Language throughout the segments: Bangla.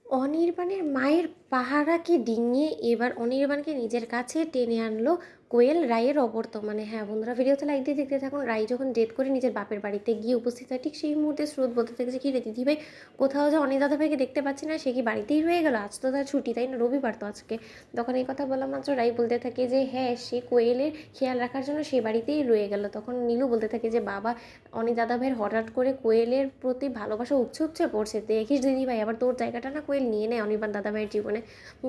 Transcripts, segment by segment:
অনির্বাণের মায়ের পাহারাকে ডিঙিয়ে এবার অনির্বাণকে নিজের কাছে টেনে আনলো কোয়েল রায়ের অবর্তমানে। হ্যাঁ বন্ধুরা, ভিডিওতে লাইক দিয়ে দেখতে থাকুন। রাই যখন ডেট করে নিজের বাপের বাড়িতে গিয়ে উপস্থিত হয়, ঠিক সেই মুহূর্তে স্রোত বলতে থাকে যে, কী রে দিদি ভাই, কোথাও যে অনিক দাদা ভাইকে দেখতে পাচ্ছি না, সে কি বাড়িতেই রয়ে গেল? আজ তো তার ছুটি, তাই না? রবিবার তো আজকে। তখন এই কথা বলা মাত্র রাই বলতে থাকে যে হ্যাঁ, সে কোয়েলের খেয়াল রাখার জন্য সে বাড়িতেই রয়ে গেল। তখন নীলু বলতে থাকে যে বাবা, অনিক দাদা ভাইয়ের হঠাৎ করে কোয়েলের প্রতি ভালোবাসা উপচে উপচে পড়ছে, দেখিস দিদি ভাই, আবার তোর জায়গাটা না কোয়েল নিয়ে নেয় অনির্বাণ দাদা ভাইয়ের জীবনে।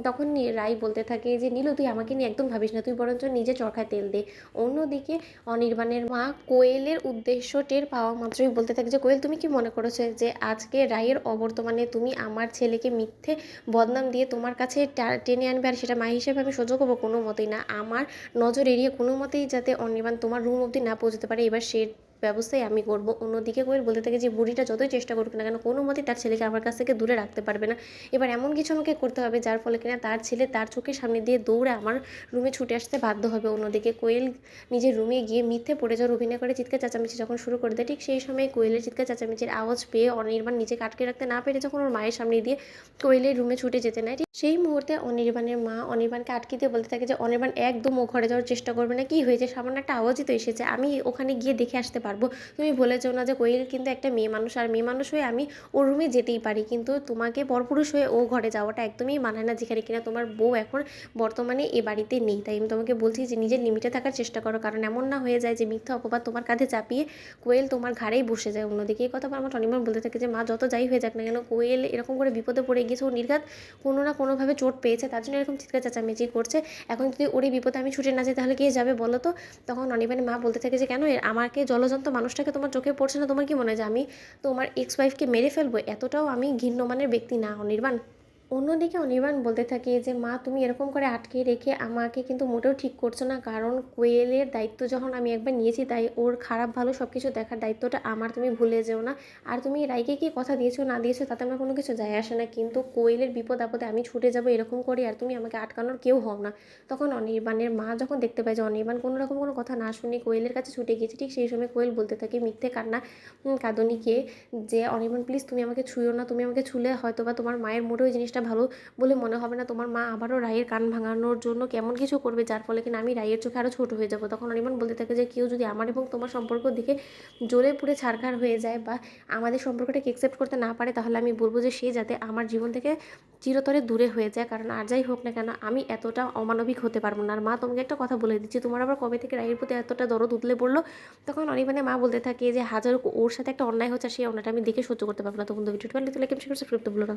তখন রাই বলতে থাকে যে নীলু, তুই আমাকে নিয়ে একদম ভাবিস না, তুই বরঞ্চ নিজে চরকায় তেল দে। অন্যদিকে অনির্বাণের মা কোয়েলের উদ্দেশ্য টের পাওয়া মাত্রই বলতে থাকে যে কোয়েল, তুমি কি মনে করেছো যে আজকে রায়ের অবর্তমানে তুমি আমার ছেলেকে মিথ্যে বদনাম দিয়ে তোমার কাছে টেনে আনবে, আর সেটা মা হিসেবে আমি সহ্য করবো? কোনো মতেই না। আমার নজর এড়িয়ে কোনো মতেই যাতে অনির্বাণ তোমার রুম অবধি না পৌঁছতে পারে, এবার সে ব্যবস্থাই আমি করবো। অন্যদিকে কোয়েল বলতে থাকে যে বুড়িটা যতই চেষ্টা করুক না কেন, কোনো মতেই তার ছেলেকে আমার কাছ থেকে দূরে রাখতে পারবে না। এবার এমন কিছু আমাকে করতে হবে যার ফলে কিনা তার ছেলে তার চোখের সামনে দিয়ে দৌড়ে আমার রুমে ছুটে আসতে বাধ্য হবে। অন্যদিকে কোয়েল নিজের রুমে গিয়ে মিথ্যে পড়ে যাওয়ার অভিনয় করে চিৎকার চেঁচামেচি যখন শুরু করে দেয়, ঠিক সেই সময় কোয়েলের চিৎকার চেঁচামেচির আওয়াজ পেয়ে অনির্বাণ নিজেকে আটকে রাখতে না পেরে যখন ওর মায়ের সামনে দিয়ে কোয়েলের রুমে ছুটে যেতে নেয়, ঠিক সেই মুহূর্তে অনির্বাণের মা অনির্বাণকে আটকে দিয়ে বলতে থাকে যে অনির্বাণ, একদম ও ঘরে যাওয়ার চেষ্টা করবে না। কি হয়েছে? সামান্য একটা আওয়াজই তো এসেছে, আমি ওখানে গিয়ে দেখে আসতে পারবো। তুমি ভুলে যাও না যে কোয়েল কিন্তু একটা মেয়ে মানুষ, আর মেয়ে মানুষ হয়ে আমি ওর রুমে যেতেই পারি, কিন্তু তোমাকে পরপুরুষ হয়ে ও ঘরে যাওয়াটা একদমই মানায় না, যেখানে কিনা তোমার বউ এখন বর্তমানে এ বাড়িতে নেই। তাই আমি তোমাকে বলছি যে নিজের লিমিটে থাকার চেষ্টা করো, কারণ এমন না হয়ে যায় যে মিথ্যা অপবাদ তোমার কাঁধে চাপিয়ে কোয়েল তোমার ঘাড়েই বসে যায়। অন্যদিকে এই কথা আমার অনির্বাণ বলতে থাকে যে মা, যত যাই হয়ে যাক না কেন, কোয়েল এরকম করে বিপদে পড়ে গিয়েছে, ও নির্ঘাত কোনো না কোনোভাবে চোট পেয়েছে, তার জন্য এরকম চিৎকার চেঁচামেচি করছে। এখন যদি ওর এই বিপদে আমি ছুটে না যাই তাহলে কে যাবে বলো তো? তখন অনির্বাণের মা বলতে থাকে যে কেন, আমাকে জলজন্ত মানুষটাকে তোমার চোখে পড়ছে না? তোমার কি মনে হয় যে আমি তোমার এক্স ওয়াইফকে মেরে ফেলবো? এতটাও আমি ঘৃণ্যমানের ব্যক্তি না অনির্বাণ। অন্যদিকে অনির্বাণ বলতে থাকে যে মা, তুমি এরকম করে আটকে রেখে আমাকে কিন্তু মোটেও ঠিক করছো না, কারণ কোয়েলের দায়িত্ব যখন আমি একবার নিয়েছি, তাই ওর খারাপ ভালো সব কিছু দেখার দায়িত্বটা আমার, তুমি ভুলে যেও না। আর তুমি রাইকে কি কথা দিয়েছো না দিয়েছো তাতে আমার কোনো কিছু যায় আসে না, কিন্তু কোয়েলের বিপদ আপদে আমি ছুটে যাবো এরকম করি, আর তুমি আমাকে আটকানোর কেউ হও না। তখন অনির্বাণের মা যখন দেখতে পায় যে অনির্বাণ কোনো রকম কোনো কথা না শুনে কোয়েলের কাছে ছুটে গিয়েছে, ঠিক সেই সময় কোয়েল বলতে থাকে মিথ্যে কান্না কাঁদনিকে যে অনির্বাণ প্লিজ, তুমি আমাকে ছুঁয়ো না, তুমি আমাকে ছুলে হয়তো বা তোমার মায়ের মোটেও এই জিনিসটা ভালো বলে মনে হবে না, তোমার মা আবারও রায়ের কান ভাঙানোর জন্য কেমন কিছু করবে যার ফলে কিনা আমি রায়ের চোখে আরও ছোট হয়ে যাবো। তখন অনির্বাণ বলতে থাকে যে কেউ যদি আমার এবং তোমার সম্পর্ক দিকে জ্বলে পুড়ে ছারখার হয়ে যায় বা আমাদের সম্পর্কটাকে একসেপ্ট করতে না পারে, তাহলে আমি বলবো যে সে যাতে আমার জীবন থেকে চিরতরে দূরে হয়ে যায়, কারণ আর যাই হোক না কেন আমি এতটা অমানবিক হতে পারবো না। আর মা, তোমাকে একটা কথা বলে দিচ্ছি, তোমার আবার কবে থেকে রায়ের প্রতি এতটা দরদ উতলে পড়লো? তখন অনির্বাণের মা বলতে থাকে যে হাজার ওর সাথে একটা অন্যায় হচ্ছে, সেই অন্যায়টা আমি দেখে সহ্য করতে পারবো না। তখন তো ভিডিওটা ভালো লাগলে লাইক, সাবস্ক্রাইব করতে ভুলো না।